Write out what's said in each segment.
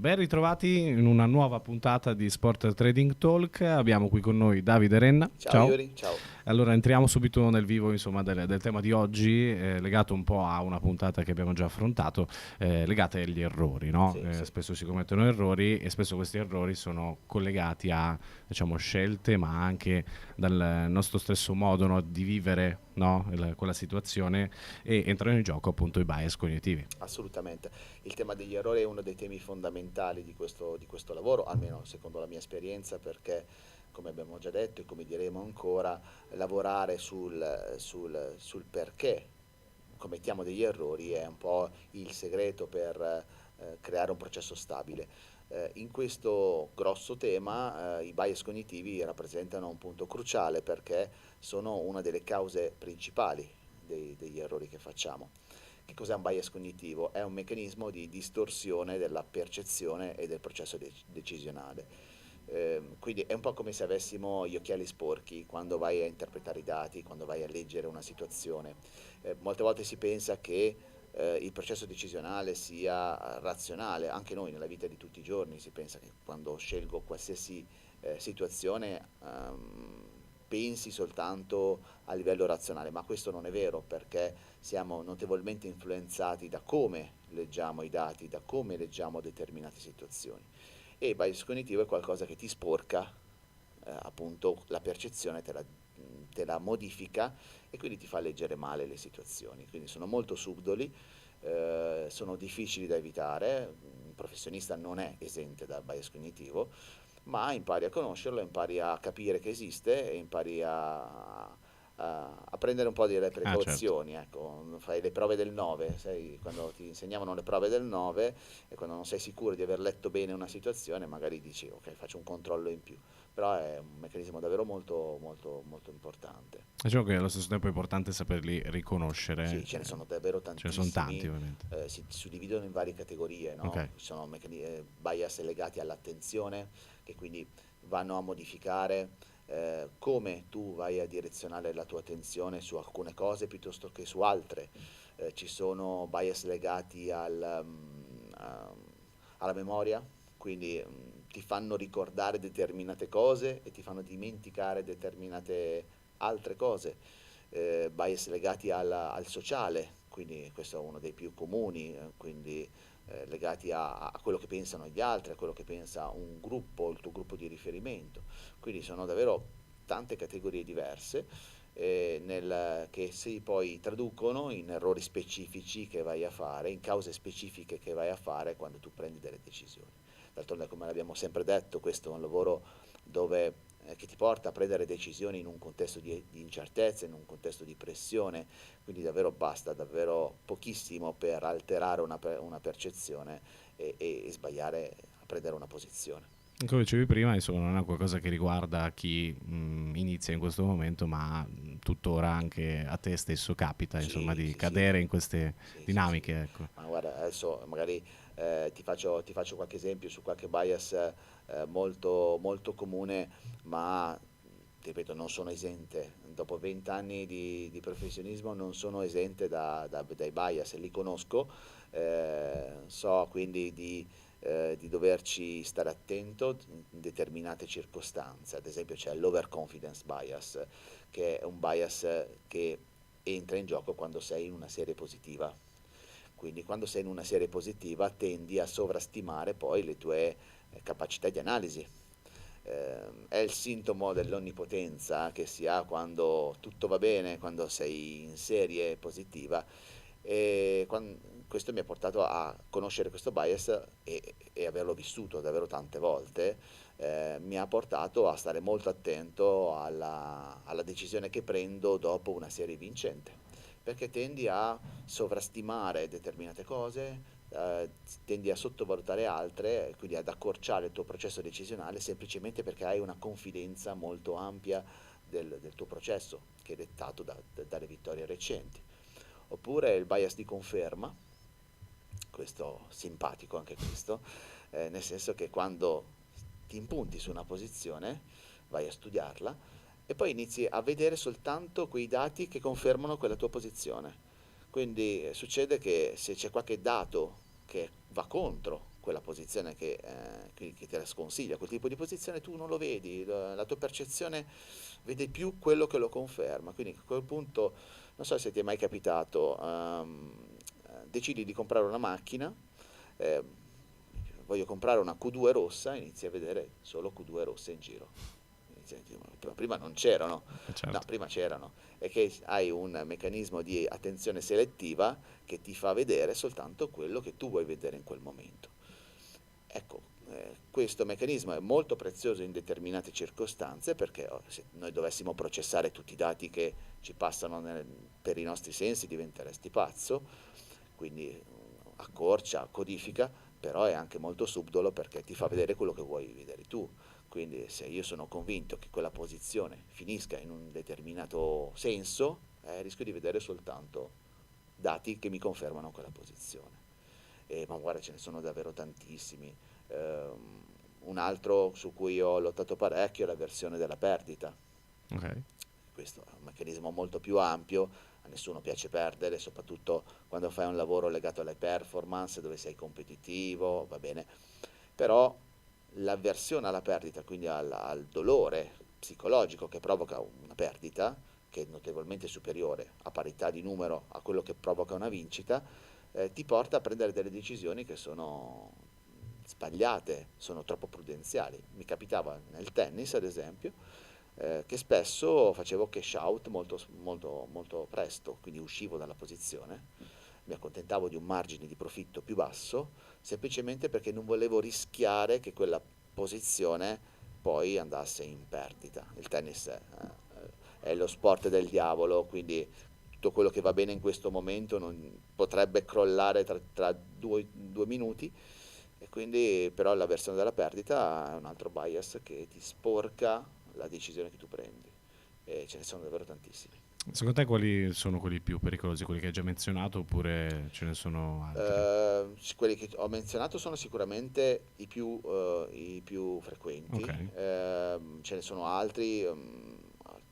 Ben ritrovati in una nuova puntata di Sport Trading Talk. Abbiamo qui con noi Davide Renna. Ciao Ciao. Iuri, ciao. Allora entriamo subito nel vivo, insomma, del tema di oggi, legato un po' a una puntata che abbiamo già affrontato, legata agli errori, no? Sì, sì. Spesso si commettono errori e spesso questi errori sono collegati a, diciamo, scelte, ma anche dal nostro stesso modo, no, di vivere, no, quella situazione, e entrano in gioco appunto i bias cognitivi. Assolutamente. Il tema degli errori è uno dei temi fondamentali di questo lavoro, almeno secondo la mia esperienza, perché, come abbiamo già detto e come diremo ancora, lavorare sul perché commettiamo degli errori è un po' il segreto per creare un processo stabile. In questo grosso tema, i bias cognitivi rappresentano un punto cruciale perché sono una delle cause principali degli errori che facciamo. Che cos'è un bias cognitivo? È un meccanismo di distorsione della percezione e del processo decisionale. Quindi è un po' come se avessimo gli occhiali sporchi quando vai a interpretare i dati, quando vai a leggere una situazione. Molte volte si pensa che il processo decisionale sia razionale, anche noi nella vita di tutti i giorni si pensa che quando scelgo qualsiasi situazione pensi soltanto a livello razionale, ma questo non è vero perché siamo notevolmente influenzati da come leggiamo i dati, da come leggiamo determinate situazioni. E il bias cognitivo è qualcosa che ti sporca, appunto la percezione te la modifica e quindi ti fa leggere male le situazioni. Quindi sono molto subdoli, sono difficili da evitare, un professionista non è esente dal bias cognitivo, ma impari a conoscerlo, impari a capire che esiste e impari a prendere un po' delle Ah, certo. precauzioni, ecco, fai le prove del 9, sai, quando ti insegnavano le prove del 9 e quando non sei sicuro di aver letto bene una situazione, magari dici ok, faccio un controllo in più, però è un meccanismo davvero molto, molto, molto importante. Diciamo che allo stesso tempo è importante saperli riconoscere, Sì, ce ne sono davvero ce ne sono tanti tantissimi, ovviamente. si suddividono in varie categorie, Ok. no? Ci sono bias legati all'attenzione, che quindi vanno a modificare come tu vai a direzionare la tua attenzione su alcune cose piuttosto che su altre. Ci sono bias legati alla memoria, quindi ti fanno ricordare determinate cose e ti fanno dimenticare determinate altre cose. Bias legati al sociale, quindi questo è uno dei più comuni, quindi legati a quello che pensano gli altri, a quello che pensa un gruppo, il tuo gruppo di riferimento. Quindi sono davvero tante categorie diverse che si poi traducono in errori specifici che vai a fare, in cause specifiche che vai a fare quando tu prendi delle decisioni. D'altronde, come l'abbiamo sempre detto, questo è un lavoro che ti porta a prendere decisioni in un contesto di incertezza, in un contesto di pressione, quindi davvero basta davvero pochissimo per alterare una percezione e sbagliare a prendere una posizione. Come dicevi prima, insomma, non è qualcosa che riguarda chi inizia in questo momento, ma tuttora anche a te stesso capita, insomma, Sì, di sì, sì, cadere in queste sì, sì, sì. dinamiche, ecco. Ma guarda, adesso magari ti faccio qualche esempio su qualche bias molto, molto comune, ma ti ripeto, non sono esente. Dopo 20 anni di professionismo non sono esente dai bias, li conosco, so quindi di doverci stare attento in determinate circostanze. Ad esempio c'è l'overconfidence bias, che è un bias che entra in gioco quando sei in una serie positiva. Quindi quando sei in una serie positiva tendi a sovrastimare poi le tue capacità di analisi. È il sintomo dell'onnipotenza che si ha quando tutto va bene, quando sei in serie positiva e questo mi ha portato a conoscere questo bias e averlo vissuto davvero tante volte, mi ha portato a stare molto attento alla decisione che prendo dopo una serie vincente, perché tendi a sovrastimare determinate cose, tendi a sottovalutare altre, quindi ad accorciare il tuo processo decisionale semplicemente perché hai una confidenza molto ampia del tuo processo, che è dettato dalle vittorie recenti. Oppure il bias di conferma, questo simpatico anche questo, nel senso che quando ti impunti su una posizione, vai a studiarla e poi inizi a vedere soltanto quei dati che confermano quella tua posizione. Quindi succede che se c'è qualche dato che va contro quella posizione che ti sconsiglia, quel tipo di posizione tu non lo vedi, la tua percezione vede più quello che lo conferma, quindi a quel punto, non so se ti è mai capitato, decidi di comprare una macchina, eh, voglio comprare una Q2 rossa, inizi a vedere solo Q2 rosse in giro. Prima non c'erano, no, Certo. prima c'erano, è che hai un meccanismo di attenzione selettiva che ti fa vedere soltanto quello che tu vuoi vedere in quel momento. Ecco, questo meccanismo è molto prezioso in determinate circostanze perché se noi dovessimo processare tutti i dati che ci passano per i nostri sensi diventeresti pazzo, quindi accorcia, codifica, però è anche molto subdolo perché ti fa vedere quello che vuoi vedere tu. Quindi se io sono convinto che quella posizione finisca in un determinato senso, rischio di vedere soltanto dati che mi confermano quella posizione. Ma guarda, ce ne sono davvero tantissimi. Un altro su cui ho lottato parecchio è la versione della perdita. Ok. Questo è un meccanismo molto più ampio, a nessuno piace perdere, soprattutto quando fai un lavoro legato alle performance, dove sei competitivo, va bene, però l'avversione alla perdita, quindi al dolore psicologico che provoca una perdita, che è notevolmente superiore a parità di numero a quello che provoca una vincita, ti porta a prendere delle decisioni che sono sbagliate, sono troppo prudenziali. Mi capitava nel tennis, ad esempio, che spesso facevo cash out molto presto, quindi uscivo dalla posizione, mi accontentavo di un margine di profitto più basso, semplicemente perché non volevo rischiare che quella posizione poi andasse in perdita. Il tennis è lo sport del diavolo, quindi tutto quello che va bene in questo momento potrebbe crollare tra due minuti, e quindi però la versione della perdita è un altro bias che ti sporca la decisione che tu prendi, e ce ne sono davvero tantissimi. Secondo te quali sono quelli più pericolosi, quelli che hai già menzionato, oppure ce ne sono altri? Quelli che ho menzionato sono sicuramente i più Ok, frequenti. Ce ne sono altri,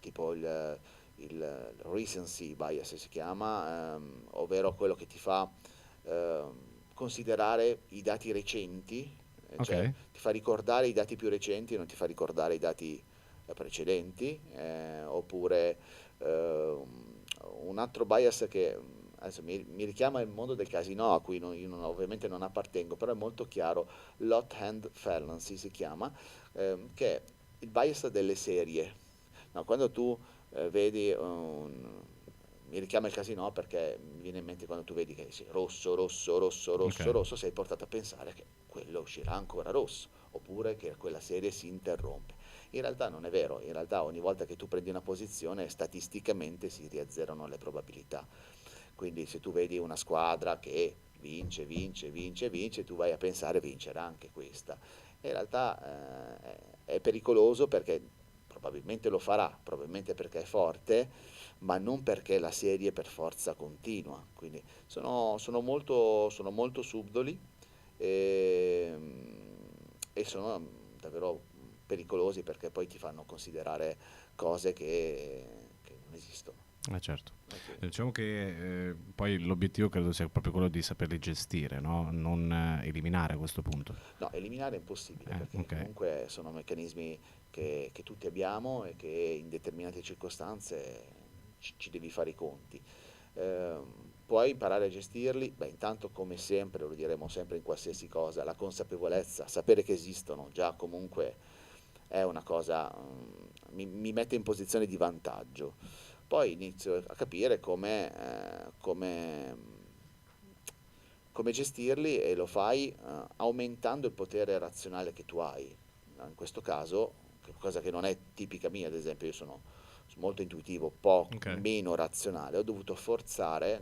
tipo il recency bias si chiama, ovvero quello che ti fa considerare i dati recenti, cioè ok, ti fa ricordare i dati più recenti e non ti fa ricordare i dati precedenti, oppure un altro bias che adesso mi richiama il mondo del casino a cui ovviamente non appartengo, però è molto chiaro, lot hand fallacy si chiama, che è il bias delle serie. No, quando tu vedi mi richiama il casino perché mi viene in mente quando tu vedi che sì, rosso, rosso, rosso, ok, rosso, rosso, sei portato a pensare che quello uscirà ancora rosso, oppure che quella serie si interrompe. In realtà non è vero, in realtà ogni volta che tu prendi una posizione statisticamente si riazzerano le probabilità. Quindi se tu vedi una squadra che vince, vince, vince, vince, tu vai a pensare vincerà anche questa. E in realtà è pericoloso perché probabilmente lo farà, probabilmente perché è forte, ma non perché la serie per forza continua. Quindi sono molto subdoli e, e sono davvero pericolosi perché poi ti fanno considerare cose che non esistono. certo. Ok. Diciamo che poi l'obiettivo credo sia proprio quello di saperli gestire, no? Non eliminare a questo punto. No, eliminare è impossibile perché Ok, comunque sono meccanismi che tutti abbiamo e che in determinate circostanze ci devi fare i conti. Puoi imparare a gestirli? Beh, intanto come sempre, lo diremo sempre in qualsiasi cosa, la consapevolezza, sapere che esistono già comunque è una cosa, mi mette in posizione di vantaggio. Poi inizio a capire come gestirli, e lo fai aumentando il potere razionale che tu hai. In questo caso, cosa che non è tipica mia, ad esempio, io sono molto intuitivo, ok, meno razionale, ho dovuto forzare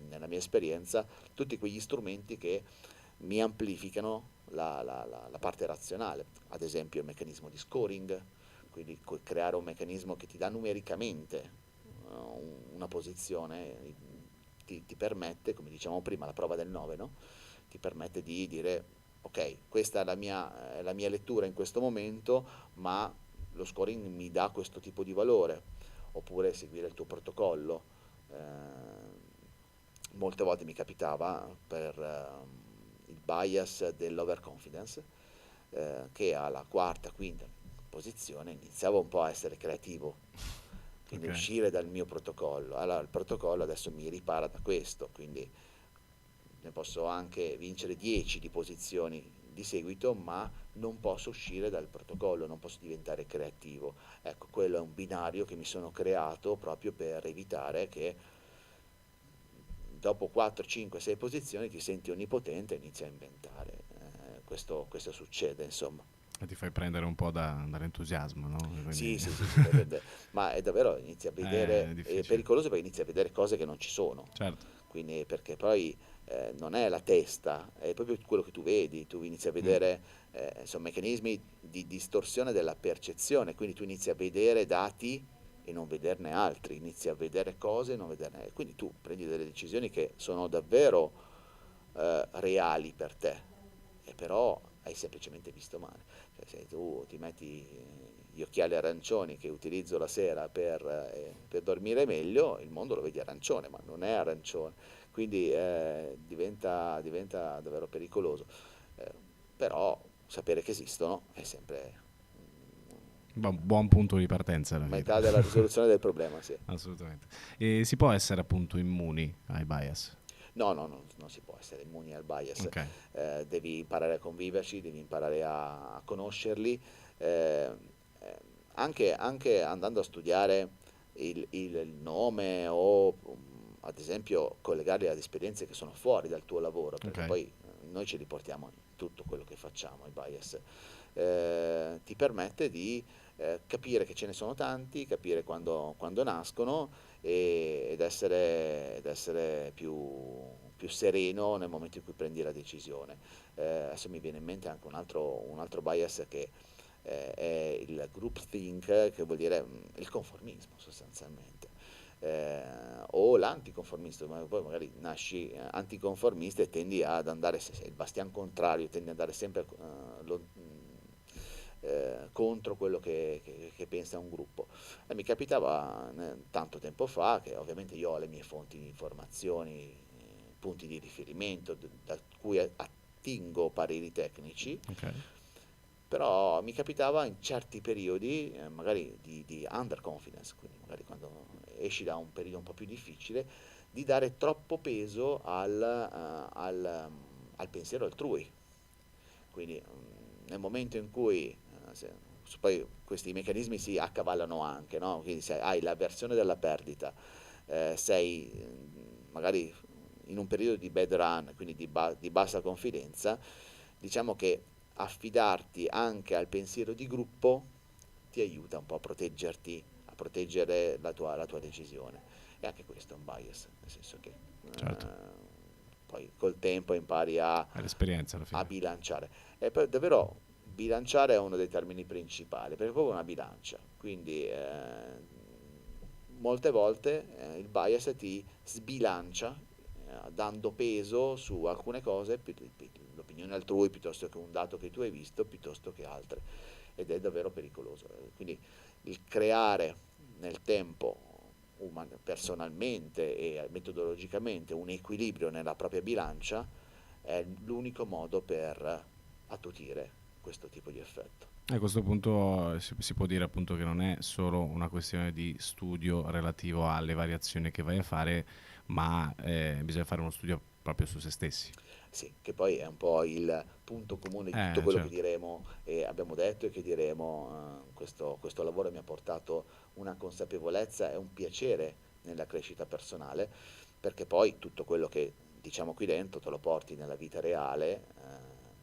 nella mia esperienza tutti quegli strumenti che mi amplificano la parte razionale, ad esempio il meccanismo di scoring, quindi creare un meccanismo che ti dà numericamente una posizione, ti permette, come dicevamo prima, la prova del 9, no? Ti permette di dire, ok, questa è la mia lettura in questo momento, ma lo scoring mi dà questo tipo di valore, oppure seguire il tuo protocollo. Molte volte mi capitava per il bias dell'overconfidence, che alla quarta, quinta posizione iniziavo un po' a essere creativo, quindi Ok. uscire dal mio protocollo. Allora il protocollo adesso mi ripara da questo, quindi ne posso anche vincere 10 di posizioni di seguito, ma non posso uscire dal protocollo, non posso diventare creativo. Ecco, quello è un binario che mi sono creato proprio per evitare che dopo 4, 5, 6 posizioni ti senti onnipotente e inizi a inventare. Questo succede, insomma. E ti fai prendere un po' dall'entusiasmo, no? Sì, Quindi sì, sì, sì, ma è davvero, inizi a è vedere, è difficile. pericoloso perché inizi a vedere cose che non ci sono, Certo. quindi perché poi non è la testa, è proprio quello che tu inizi a Mm. vedere, sono meccanismi di distorsione della percezione, quindi tu inizi a vedere dati e non vederne altri, inizi a vedere cose e non vederne altri, quindi tu prendi delle decisioni che sono davvero reali per te, e però hai semplicemente visto male. Cioè, se tu ti metti gli occhiali arancioni che utilizzo la sera per dormire meglio, il mondo lo vedi arancione, ma non è arancione, quindi diventa davvero pericoloso. Eh, Però sapere che esistono è sempre Buon punto di partenza alla fine. metà della risoluzione del problema, sì. Assolutamente. E si può essere appunto immuni ai bias? No, no, no, non si può essere immuni al bias. Ok. Devi imparare a conviverci, devi imparare a conoscerli, eh, eh, anche andando a studiare il nome o ad esempio collegarli ad esperienze che sono fuori dal tuo lavoro, Ok. perché poi noi ce li portiamo in tutto quello che facciamo, i bias. Ti permette di capire che ce ne sono tanti, capire quando nascono ed essere più sereno nel momento in cui prendi la decisione. Adesso mi viene in mente anche un altro bias che è il groupthink, che vuol dire il conformismo sostanzialmente. O l'anticonformista, ma poi magari nasci anticonformista e tendi ad andare, se sei il bastian contrario, tendi ad andare sempre contro quello che pensa un gruppo. E mi capitava tanto tempo fa, che ovviamente io ho le mie fonti di informazioni, punti di riferimento da cui attingo pareri tecnici, Ok. però mi capitava in certi periodi, magari di underconfidence, quindi magari quando esci da un periodo un po' più difficile, di dare troppo peso al pensiero altrui. Quindi nel momento in cui, poi questi meccanismi si accavallano anche, no? Quindi se hai l'avversione della perdita, sei magari in un periodo di bad run, quindi di bassa confidenza, diciamo che affidarti anche al pensiero di gruppo ti aiuta un po' a proteggerti, a proteggere la tua decisione. E anche questo è un bias, nel senso che Certo. poi col tempo impari a, È l'esperienza alla a fine. bilanciare. E poi davvero bilanciare è uno dei termini principali, perché è proprio una bilancia. Quindi molte volte il bias ti sbilancia dando peso su alcune cose, l'opinione altrui piuttosto che un dato che tu hai visto, piuttosto che altre. Ed è davvero pericoloso. Quindi il creare nel tempo personalmente e metodologicamente un equilibrio nella propria bilancia è l'unico modo per attutire questo tipo di effetto. A questo punto si può dire appunto che non è solo una questione di studio relativo alle variazioni che vai a fare, ma bisogna fare uno studio proprio su se stessi. Sì, che poi è un po' il punto comune di tutto quello che Certo. diremo e abbiamo detto e che diremo. Questo lavoro mi ha portato una consapevolezza e un piacere nella crescita personale, perché poi tutto quello che diciamo qui dentro te lo porti nella vita reale,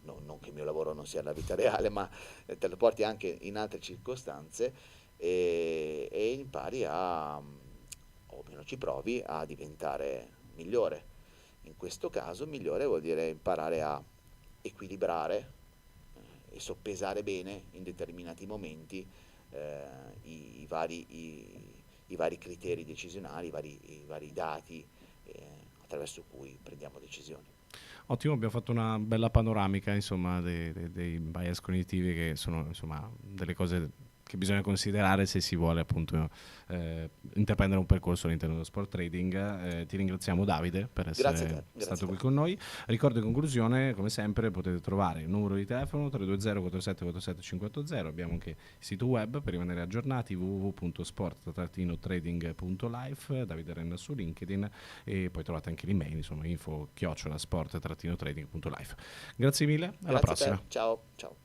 non che il mio lavoro non sia la vita reale, ma te lo porti anche in altre circostanze e impari o meno ci provi, a diventare migliore. In questo caso migliore vuol dire imparare a equilibrare e soppesare bene in determinati momenti i vari criteri decisionali, i vari dati attraverso cui prendiamo decisioni. Ottimo, abbiamo fatto una bella panoramica, insomma, dei bias cognitivi che sono, insomma, delle cose che bisogna considerare se si vuole appunto intraprendere un percorso all'interno dello sport trading. Ti ringraziamo Davide per Grazie a essere te, grazie stato a qui te. con noi. Ricordo in conclusione, come sempre, potete trovare il numero di telefono 320 47 47 580, abbiamo anche il sito web per rimanere aggiornati www.sport-trading.life, Davide Renna su LinkedIn, e poi trovate anche l'email, insomma info@sport-trading.life. Grazie mille, alla Grazie a te, prossima. ciao, ciao.